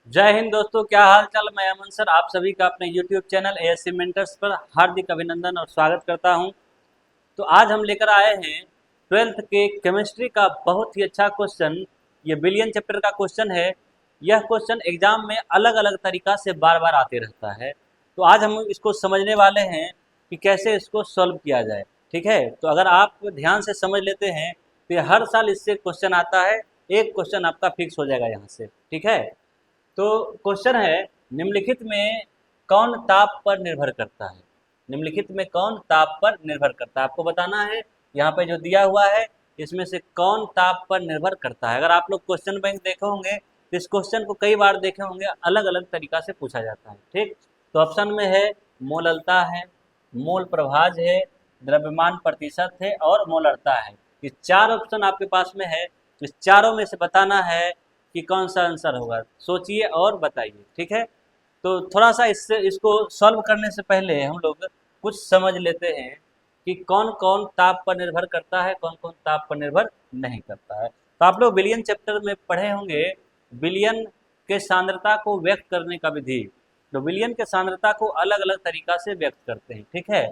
जय हिंद दोस्तों, क्या हाल चाल। मैं अमन सर आप सभी का अपने YouTube चैनल एएससी मेंटर्स पर हार्दिक अभिनंदन और स्वागत करता हूं। तो आज हम लेकर आए हैं ट्वेल्थ के केमिस्ट्री का बहुत ही अच्छा क्वेश्चन। ये बिलियन चैप्टर का क्वेश्चन है। यह क्वेश्चन एग्जाम में अलग अलग तरीका से बार बार आते रहता है। तो आज हम इसको समझने वाले हैं कि कैसे इसको सॉल्व किया जाए। ठीक है, तो अगर आप ध्यान से समझ लेते हैं तो ये हर साल इससे क्वेश्चन आता है। एक क्वेश्चन आपका फिक्स हो जाएगा यहाँ से। ठीक है, तो क्वेश्चन है, निम्नलिखित में कौन ताप पर निर्भर करता है। निम्नलिखित में कौन ताप पर निर्भर करता है आपको बताना है। यहाँ पे जो दिया हुआ है इसमें से कौन ताप पर निर्भर करता है। अगर आप लोग क्वेश्चन बैंक देखे होंगे तो इस क्वेश्चन को कई बार देखे होंगे, अलग अलग तरीका से पूछा जाता है। ठीक, तो ऑप्शन में है मोललता है, मोल प्रभाज है, द्रव्यमान प्रतिशत है और मोलरता है। ये चार ऑप्शन आपके पास में है। इस चारों में से बताना है कि कौन सा आंसर होगा। सोचिए और बताइए। ठीक है, तो थोड़ा सा इसको सॉल्व करने से पहले हम लोग कुछ समझ लेते हैं कि कौन कौन ताप पर निर्भर करता है, कौन कौन ताप पर निर्भर नहीं करता है। तो आप लोग विलियन चैप्टर में पढ़े होंगे विलियन के सांद्रता को व्यक्त करने का विधि। तो विलियन के सांद्रता को अलग अलग तरीका से व्यक्त करते हैं। ठीक है,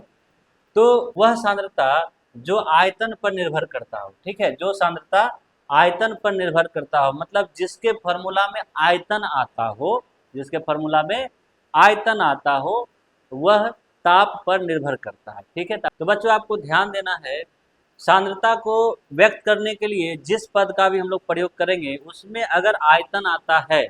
तो वह सांद्रता जो आयतन पर निर्भर करता हो। ठीक है, जो सांद्रता आयतन पर निर्भर करता हो, मतलब जिसके फॉर्मूला में आयतन आता हो, जिसके फॉर्मूला में आयतन आता हो, वह ताप पर निर्भर करता है। ठीक है, तो बच्चों आपको ध्यान देना है, सांद्रता को व्यक्त करने के लिए जिस पद का भी हम लोग प्रयोग करेंगे उसमें अगर आयतन आता है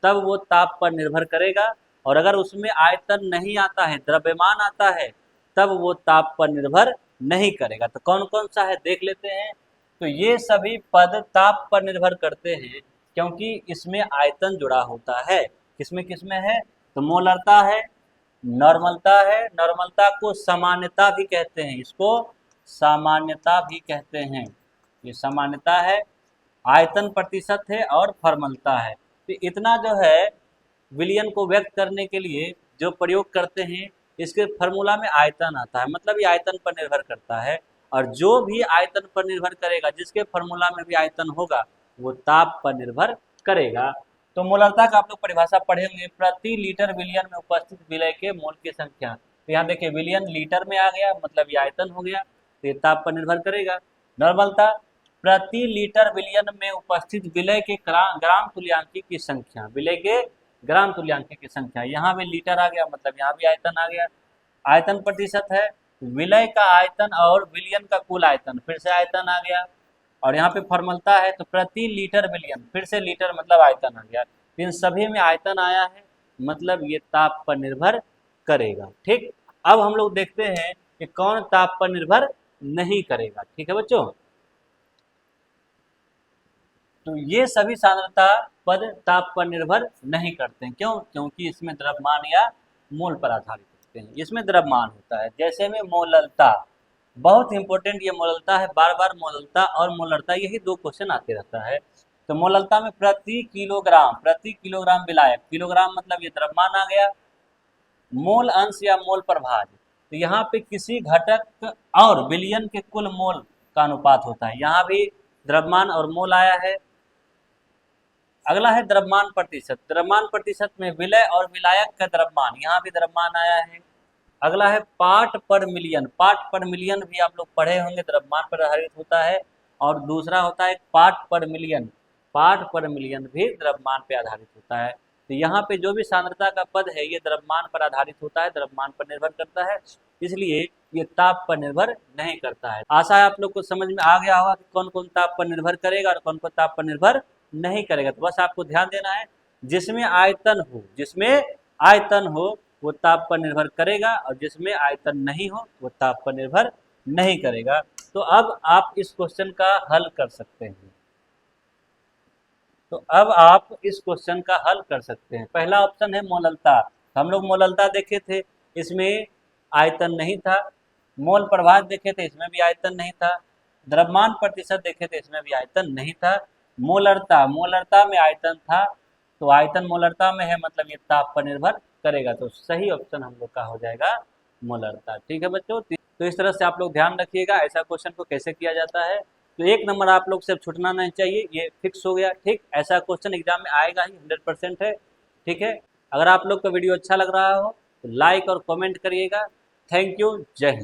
तब वो ताप पर निर्भर करेगा, और अगर उसमें आयतन नहीं आता है, द्रव्यमान आता है, तब वो ताप पर निर्भर नहीं करेगा। तो कौन कौन सा है देख लेते हैं। तो ये सभी पद ताप पर निर्भर करते हैं क्योंकि इसमें आयतन जुड़ा होता है। किसमें किसमें है, तो मोलरता है, नॉर्मलता है, नॉर्मलता को सामान्यता भी कहते हैं, इसको सामान्यता भी कहते हैं। ये सामान्यता है, आयतन प्रतिशत है और फॉर्मलता है। तो इतना जो है विलियन को व्यक्त करने के लिए जो प्रयोग करते हैं, इसके फार्मूला में आयतन आता है, मतलब ये आयतन पर निर्भर करता है। और जो भी आयतन पर निर्भर करेगा, जिसके फार्मूला में भी आयतन होगा, वो ताप पर निर्भर करेगा। तो मोलरता का आप लोग परिभाषा पढ़े होंगे, प्रति लीटर विलियन में उपस्थित विलय के मोल की संख्या। तो यहाँ देखिए विलियन लीटर में आ गया, मतलब ये आयतन हो गया, तो ये ताप पर निर्भर करेगा। नॉर्मलता, प्रति लीटर विलियन में उपस्थित विलय के ग्राम तुल्यांकी की संख्या, विलय के ग्राम तुल्यांकी की संख्या, यहाँ भी लीटर आ गया, मतलब यहाँ भी आयतन आ गया। आयतन प्रतिशत है, विलय का आयतन और विलियन का कुल आयतन, फिर से आयतन आ गया। और यहाँ पे फॉर्मलता है, तो प्रति लीटर विलियन, फिर से लीटर मतलब आयतन आ गया। इन सभी में आयतन आया है, मतलब ये ताप पर निर्भर करेगा। ठीक, अब हम लोग देखते हैं कि कौन ताप पर निर्भर नहीं करेगा। ठीक है बच्चों, तो ये सभी सांद्रता पद ताप पर निर्भर नहीं करते हैं। क्यों? क्योंकि इसमें द्रव्यमान या मोल पर आधारित होते हैं, इसमें द्रव्यमान होता है। जैसे में मोललता, बहुत इंपॉर्टेंट ये मोललता है, बार बार मोललता और मोलरता यही दो क्वेश्चन आते रहता है। तो मोललता में प्रति किलोग्राम विलायक, किलोग्राम मतलब ये द्रव्यमान आ गया, मोल अंश या मोल प्रभाज, तो यहाँ पे किसी घटक और विलयन के कुल मोल का अनुपात होता है। यहाँ भी द्रव्यमान और मोल आया है। अगला है द्रव्यमान प्रतिशत, द्रव्यमान प्रतिशत में विलय और विलायक का द्रव्यमान, यहाँ भी द्रव्यमान आया है। अगला है पार्ट पर मिलियन, पार्ट पर मिलियन भी आप लोग पढ़े होंगे, द्रव्यमान पर आधारित होता है। और दूसरा होता है पार्ट पर मिलियन, पार्ट पर मिलियन भी द्रव्यमान पर आधारित होता है। तो यहाँ पे जो भी सांद्रता का पद है ये द्रव्यमान पर आधारित होता है, द्रव्यमान पर निर्भर करता है, इसलिए ये ताप पर निर्भर नहीं करता है। आशा है आप लोग को समझ में आ गया होगा कि कौन कौन ताप पर निर्भर करेगा और कौन कौन ताप पर निर्भर नहीं करेगा। तो बस आपको ध्यान देना है, जिसमें आयतन हो, जिसमें आयतन हो वो ताप पर निर्भर करेगा, और जिसमें आयतन नहीं हो वो ताप पर निर्भर नहीं करेगा। तो अब आप इस क्वेश्चन का हल कर सकते हैं। तो अब आप इस क्वेश्चन का हल कर सकते हैं। पहला ऑप्शन है मोललता, हम लोग मोललता देखे थे, इसमें आयतन नहीं था। मोल प्रभाज देखे थे, इसमें भी आयतन नहीं था। द्रव्यमान प्रतिशत देखे थे, इसमें भी आयतन नहीं था। मोलरता, मोलरता में आयतन था, तो आयतन मोलरता में है, मतलब ये ताप पर निर्भर करेगा। तो सही ऑप्शन हम लोग का हो जाएगा मोलरता। ठीक है बच्चों, तो इस तरह से आप लोग ध्यान रखिएगा ऐसा क्वेश्चन को कैसे किया जाता है। तो एक नंबर आप लोग से छूटना नहीं चाहिए, ये फिक्स हो गया। ठीक, ऐसा क्वेश्चन एग्जाम में आएगा ही, 100% है। ठीक है। अगर आप लोग का वीडियो अच्छा लग रहा हो तो लाइक और कमेंट करिएगा। Thank you. जय हिंद।